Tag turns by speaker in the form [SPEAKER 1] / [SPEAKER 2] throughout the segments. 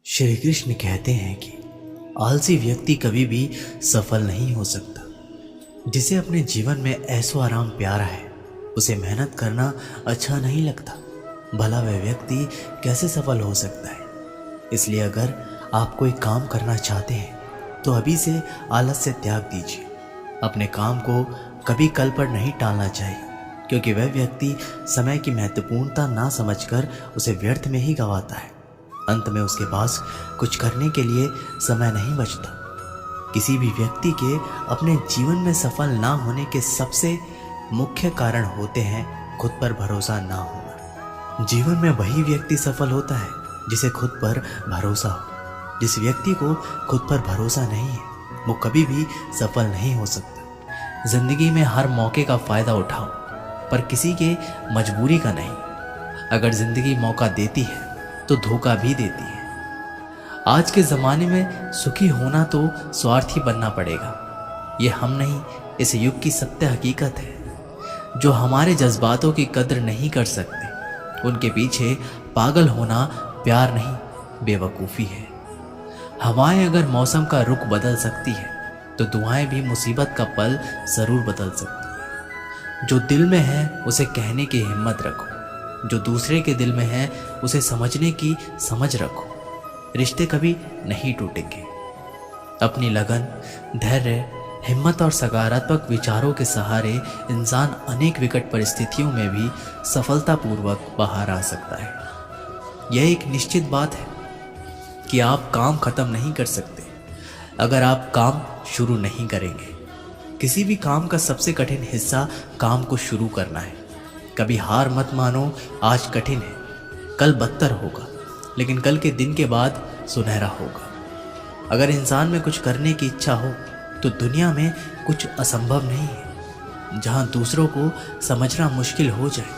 [SPEAKER 1] श्री कृष्ण कहते हैं कि आलसी व्यक्ति कभी भी सफल नहीं हो सकता। जिसे अपने जीवन में ऐशो आराम प्यारा है, उसे मेहनत करना अच्छा नहीं लगता। भला वह व्यक्ति कैसे सफल हो सकता है। इसलिए अगर आप कोई काम करना चाहते हैं तो अभी से आलस से त्याग दीजिए। अपने काम को कभी कल पर नहीं टालना चाहिए, क्योंकि वह व्यक्ति समय की महत्वपूर्णता ना समझकर उसे व्यर्थ में ही गंवाता है। अंत में उसके पास कुछ करने के लिए समय नहीं बचता। किसी भी व्यक्ति के अपने जीवन में सफल ना होने के सबसे मुख्य कारण होते हैं खुद पर भरोसा ना होना। जीवन में वही व्यक्ति सफल होता है जिसे खुद पर भरोसा हो। जिस व्यक्ति को खुद पर भरोसा नहीं है वो कभी भी सफल नहीं हो सकता। जिंदगी में हर मौके का फायदा उठाओ, पर किसी के मजबूरी का नहीं। अगर जिंदगी मौका देती है तो धोखा भी देती है। आज के ज़माने में सुखी होना तो स्वार्थी बनना पड़ेगा। ये हम नहीं, इस युग की सत्य हकीकत है। जो हमारे जज्बातों की कद्र नहीं कर सकते, उनके पीछे पागल होना प्यार नहीं, बेवकूफ़ी है। हवाएं अगर मौसम का रुख बदल सकती है तो दुआएं भी मुसीबत का पल ज़रूर बदल सकती है। जो दिल में है उसे कहने की हिम्मत रखो, जो दूसरे के दिल में है उसे समझने की समझ रखो। रिश्ते कभी नहीं टूटेंगे। अपनी लगन, धैर्य, हिम्मत और सकारात्मक विचारों के सहारे इंसान अनेक विकट परिस्थितियों में भी सफलतापूर्वक बाहर आ सकता है। यह एक निश्चित बात है कि आप काम खत्म नहीं कर सकते अगर आप काम शुरू नहीं करेंगे। किसी भी काम का सबसे कठिन हिस्सा काम को शुरू करना है। कभी हार मत मानो। आज कठिन है, कल बदतर होगा, लेकिन कल के दिन के बाद सुनहरा होगा। अगर इंसान में कुछ करने की इच्छा हो तो दुनिया में कुछ असंभव नहीं है। जहाँ दूसरों को समझना मुश्किल हो जाए,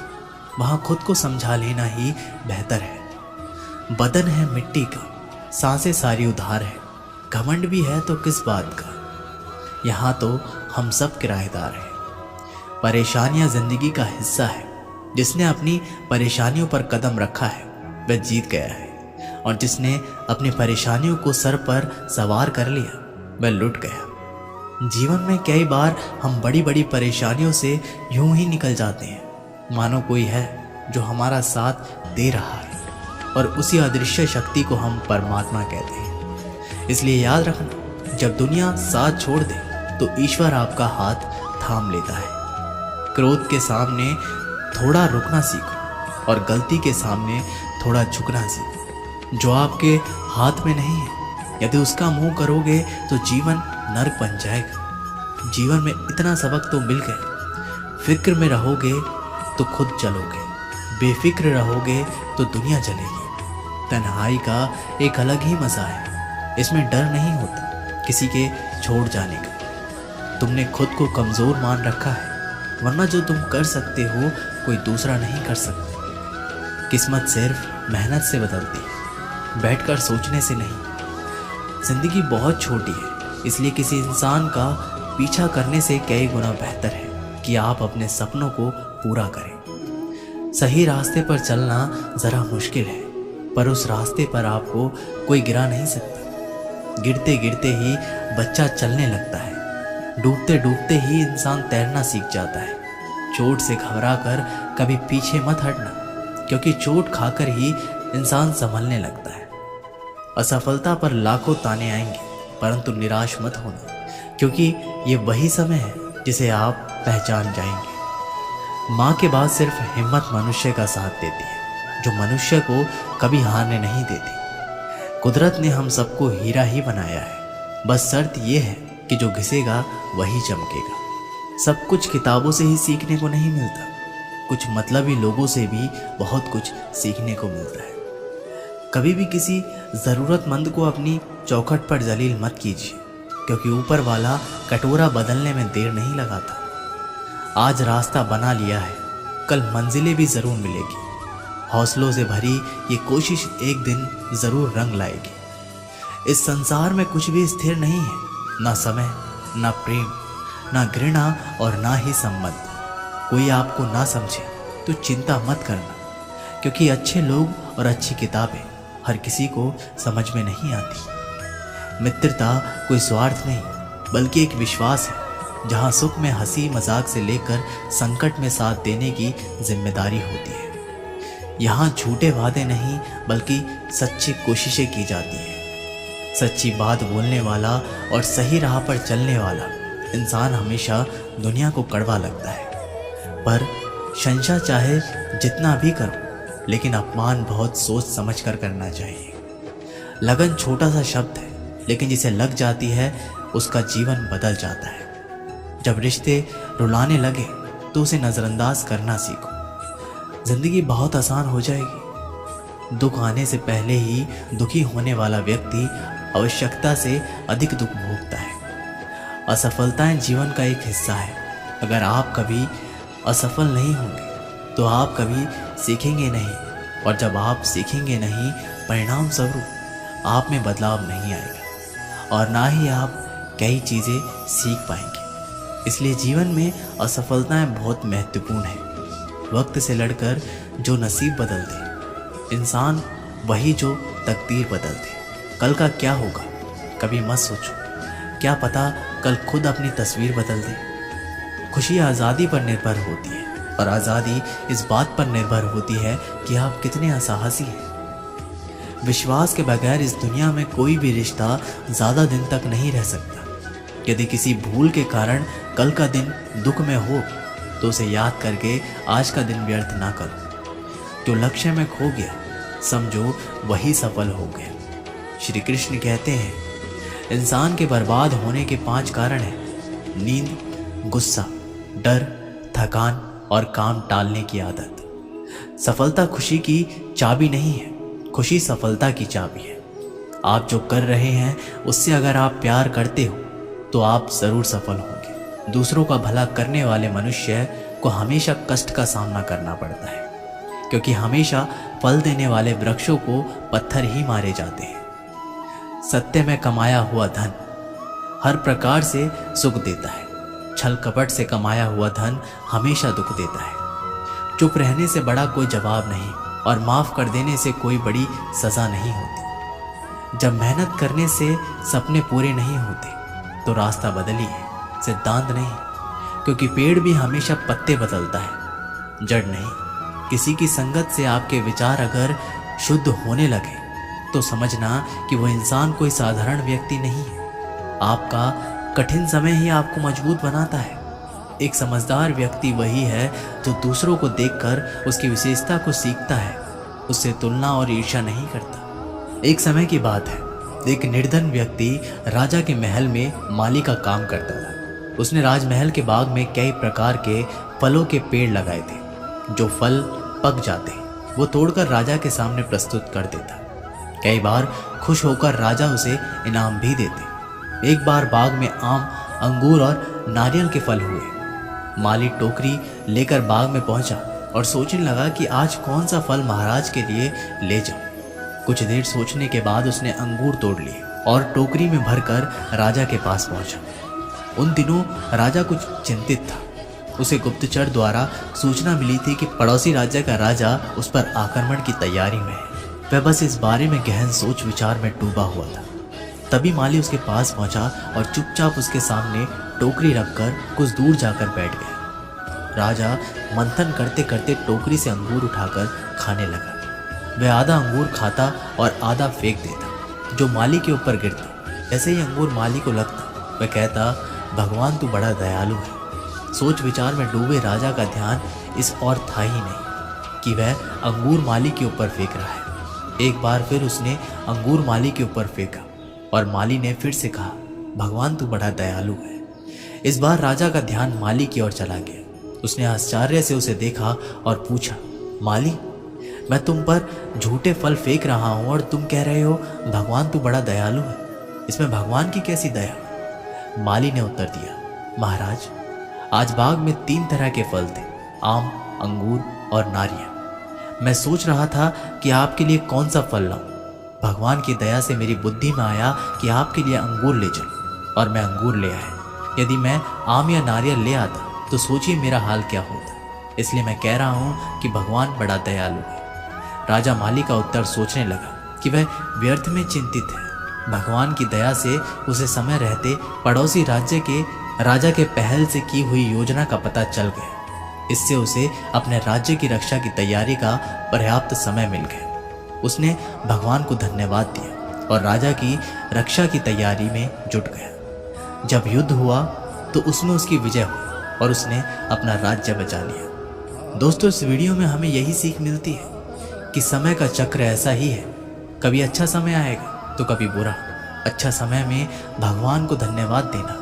[SPEAKER 1] वहाँ खुद को समझा लेना ही बेहतर है। बदन है मिट्टी का, सांसें सारी उधार है। घमंड भी है तो किस बात का, यहाँ तो हम सब किराएदार हैं। परेशानियाँ जिंदगी का हिस्सा है। जिसने अपनी परेशानियों पर कदम रखा है वह जीत गया है, और जिसने अपनी परेशानियों को सर पर सवार कर लिया वह लुट गया। जीवन में कई बार हम बड़ी बड़ी परेशानियों से यूं ही निकल जाते हैं मानो कोई है जो हमारा साथ दे रहा है, और उसी अदृश्य शक्ति को हम परमात्मा कहते हैं। इसलिए याद रखना, जब दुनिया साथ छोड़ दे तो ईश्वर आपका हाथ थाम लेता है। क्रोध के सामने थोड़ा रुकना सीखो और गलती के सामने थोड़ा झुकना सीखो। जो आपके हाथ में नहीं है, यदि उसका मुंह करोगे तो जीवन नर्क बन जाएगा। जीवन में इतना सबक तो मिल गया। फिक्र में रहोगे तो खुद जलोगे, बेफिक्र रहोगे तो दुनिया जलेगी। तन्हाई का एक अलग ही मजा है। इसमें डर नहीं होता किसी के छोड़ जाने का। तुमने खुद को कमज़ोर मान रखा है, वरना जो तुम कर सकते हो कोई दूसरा नहीं कर सकता। किस्मत सिर्फ मेहनत से बदलती है, बैठकर सोचने से नहीं। जिंदगी बहुत छोटी है, इसलिए किसी इंसान का पीछा करने से कई गुना बेहतर है कि आप अपने सपनों को पूरा करें। सही रास्ते पर चलना ज़रा मुश्किल है, पर उस रास्ते पर आपको कोई गिरा नहीं सकता। गिरते गिरते ही बच्चा चलने लगता है। डूबते डूबते ही इंसान तैरना सीख जाता है। चोट से घबराकर कभी पीछे मत हटना, क्योंकि चोट खाकर ही इंसान संभलने लगता है। असफलता पर लाखों ताने आएंगे, परंतु निराश मत होना, क्योंकि ये वही समय है जिसे आप पहचान जाएंगे। माँ के बाद सिर्फ हिम्मत मनुष्य का साथ देती है, जो मनुष्य को कभी हारने नहीं देती। कुदरत ने हम सबको हीरा ही बनाया है, बस शर्त यह है कि जो घिसेगा वही चमकेगा। सब कुछ किताबों से ही सीखने को नहीं मिलता, कुछ मतलबी लोगों से भी बहुत कुछ सीखने को मिलता है। कभी भी किसी ज़रूरतमंद को अपनी चौखट पर जलील मत कीजिए, क्योंकि ऊपर वाला कटोरा बदलने में देर नहीं लगाता। आज रास्ता बना लिया है, कल मंजिलें भी ज़रूर मिलेगी। हौसलों से भरी ये कोशिश एक दिन ज़रूर रंग लाएगी। इस संसार में कुछ भी स्थिर नहीं है, ना समय, ना प्रेम, ना घृणा और ना ही संबंध। कोई आपको ना समझे तो चिंता मत करना, क्योंकि अच्छे लोग और अच्छी किताबें हर किसी को समझ में नहीं आती। मित्रता कोई स्वार्थ नहीं बल्कि एक विश्वास है, जहाँ सुख में हंसी मजाक से लेकर संकट में साथ देने की जिम्मेदारी होती है। यहाँ झूठे वादे नहीं बल्कि सच्ची कोशिशें की जाती हैं। सच्ची बात बोलने वाला और सही राह पर चलने वाला इंसान हमेशा दुनिया को कड़वा लगता है, पर शंशा चाहे जितना भी करो, लेकिन अपमान बहुत सोच समझ कर करना चाहिए। लगन छोटा सा शब्द है, लेकिन जिसे लग जाती है उसका जीवन बदल जाता है। जब रिश्ते रुलाने लगे तो उसे नज़रअंदाज करना सीखो। जिंदगी बहुत आसान हो जाएगी। दुख आने से पहले ही दुखी होने वाला व्यक्ति आवश्यकता से अधिक दुख भोगता है। असफलताएं जीवन का एक हिस्सा है। अगर आप कभी असफल नहीं होंगे तो आप कभी सीखेंगे नहीं, और जब आप सीखेंगे नहीं, परिणाम स्वरूप आप में बदलाव नहीं आएगा और ना ही आप कई चीज़ें सीख पाएंगे। इसलिए जीवन में असफलताएं बहुत महत्वपूर्ण हैं। वक्त से लड़कर जो नसीब बदल दे इंसान, वही जो तकदीर बदल दे। कल का क्या होगा कभी मत सोचो, क्या पता कल खुद अपनी तस्वीर बदल दे। खुशी आज़ादी पर निर्भर होती है और आज़ादी इस बात पर निर्भर होती है कि आप कितने साहसी हैं। विश्वास के बगैर इस दुनिया में कोई भी रिश्ता ज़्यादा दिन तक नहीं रह सकता। यदि किसी भूल के कारण कल का दिन दुख में हो तो उसे याद करके आज का दिन व्यर्थ ना करो। जो लक्ष्य में खो गया समझो वही सफल हो गया। श्री कृष्ण कहते हैं, इंसान के बर्बाद होने के 5 कारण हैं: नींद, गुस्सा, डर, थकान और काम टालने की आदत। सफलता खुशी की चाबी नहीं है, खुशी सफलता की चाबी है। आप जो कर रहे हैं उससे अगर आप प्यार करते हो तो आप जरूर सफल होंगे। दूसरों का भला करने वाले मनुष्य को हमेशा कष्ट का सामना करना पड़ता है, क्योंकि हमेशा फल देने वाले वृक्षों को पत्थर ही मारे जाते हैं। सत्य में कमाया हुआ धन हर प्रकार से सुख देता है, छल कपट से कमाया हुआ धन हमेशा दुख देता है। चुप रहने से बड़ा कोई जवाब नहीं और माफ कर देने से कोई बड़ी सजा नहीं होती। जब मेहनत करने से सपने पूरे नहीं होते तो रास्ता बदलिए, सिद्धांत नहीं, क्योंकि पेड़ भी हमेशा पत्ते बदलता है, जड़ नहीं। किसी की संगत से आपके विचार अगर शुद्ध होने लगे तो समझना कि वो इंसान कोई साधारण व्यक्ति नहीं है। आपका कठिन समय ही आपको मजबूत बनाता है। एक समझदार व्यक्ति वही है जो दूसरों को देखकर उसकी विशेषता को सीखता है, उससे तुलना और ईर्ष्या नहीं करता। एक समय की बात है, एक निर्धन व्यक्ति राजा के महल में माली का काम करता था। उसने राजमहल के बाग में कई प्रकार के फलों के पेड़ लगाए थे। जो फल पक जाते वो तोड़कर राजा के सामने प्रस्तुत कर देता। कई बार खुश होकर राजा उसे इनाम भी देते। एक बार बाग में आम, अंगूर और नारियल के फल हुए। माली टोकरी लेकर बाग में पहुंचा और सोचने लगा कि आज कौन सा फल महाराज के लिए ले जाऊं। कुछ देर सोचने के बाद उसने अंगूर तोड़ लिए और टोकरी में भरकर राजा के पास पहुंचा। उन दिनों राजा कुछ चिंतित था। उसे गुप्तचर द्वारा सूचना मिली थी कि पड़ोसी राज्य का राजा उस पर आक्रमण की तैयारी में है। वह बस इस बारे में गहन सोच विचार में डूबा हुआ था। तभी माली उसके पास पहुंचा और चुपचाप उसके सामने टोकरी रखकर कुछ दूर जाकर बैठ गया। राजा मंथन करते करते टोकरी से अंगूर उठाकर खाने लगा। वह आधा अंगूर खाता और आधा फेंक देता, जो माली के ऊपर गिरता। ऐसे ही अंगूर माली को लगता। वह कहता, भगवान तू बड़ा दयालु है। सोच विचार में डूबे राजा का ध्यान इस और था ही नहीं कि वह अंगूर माली के ऊपर फेंक रहा है। एक बार फिर उसने अंगूर माली के ऊपर फेंका और माली ने फिर से कहा, भगवान तू बड़ा दयालु है। इस बार राजा का ध्यान माली की ओर चला गया। उसने आश्चर्य से उसे देखा और पूछा, माली, मैं तुम पर झूठे फल फेंक रहा हूं और तुम कह रहे हो भगवान तू बड़ा दयालु है। इसमें भगवान की कैसी दया? माली ने उत्तर दिया, महाराज, आज बाग में 3 तरह के फल थे, आम, अंगूर और नारियल। मैं सोच रहा था कि आपके लिए कौन सा फल लाऊं। भगवान की दया से मेरी बुद्धि में आया कि आपके लिए अंगूर ले चलूं और मैं अंगूर ले आया। यदि मैं आम या नारियल ले आता तो सोचिए मेरा हाल क्या होता। इसलिए मैं कह रहा हूं कि भगवान बड़ा दयालु है। राजा माली का उत्तर सोचने लगा। कि वह व्यर्थ में चिंतित है। भगवान की दया से उसे समय रहते पड़ोसी राज्य के राजा के पहल से की हुई योजना का पता चल गया। इससे उसे अपने राज्य की रक्षा की तैयारी का पर्याप्त समय मिल गया। उसने भगवान को धन्यवाद दिया और राजा की रक्षा की तैयारी में जुट गया। जब युद्ध हुआ तो उसमें उसकी विजय हुई और उसने अपना राज्य बचा लिया। दोस्तों, इस वीडियो में हमें यही सीख मिलती है कि समय का चक्र ऐसा ही है, कभी अच्छा समय आएगा तो कभी बुरा। अच्छा समय में भगवान को धन्यवाद देना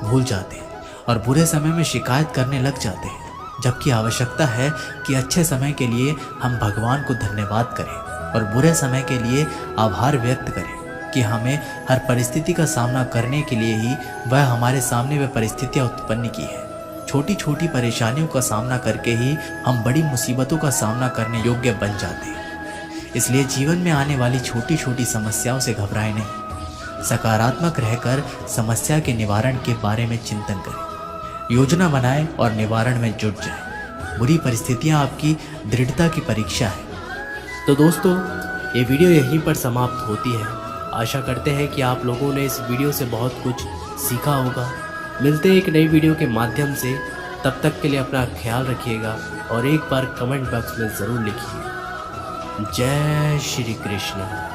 [SPEAKER 1] भूल जाते हैं और बुरे समय में शिकायत करने लग जाते हैं, जबकि आवश्यकता है कि अच्छे समय के लिए हम भगवान को धन्यवाद करें और बुरे समय के लिए आभार व्यक्त करें कि हमें हर परिस्थिति का सामना करने के लिए ही वह हमारे सामने वह परिस्थितियाँ उत्पन्न की है। छोटी छोटी परेशानियों का सामना करके ही हम बड़ी मुसीबतों का सामना करने योग्य बन जाते हैं। इसलिए जीवन में आने वाली छोटी छोटी समस्याओं से घबराएं नहीं, सकारात्मक रहकर समस्या के निवारण के बारे में चिंतन करें, योजना बनाएं और निवारण में जुट जाएं। बुरी परिस्थितियां आपकी दृढ़ता की परीक्षा है।
[SPEAKER 2] तो दोस्तों, ये वीडियो यहीं पर समाप्त होती है। आशा करते हैं कि आप लोगों ने इस वीडियो से बहुत कुछ सीखा होगा। मिलते हैं एक नई वीडियो के माध्यम से। तब तक के लिए अपना ख्याल रखिएगा और एक बार कमेंट बॉक्स में ज़रूर लिखिए। जय श्री कृष्ण।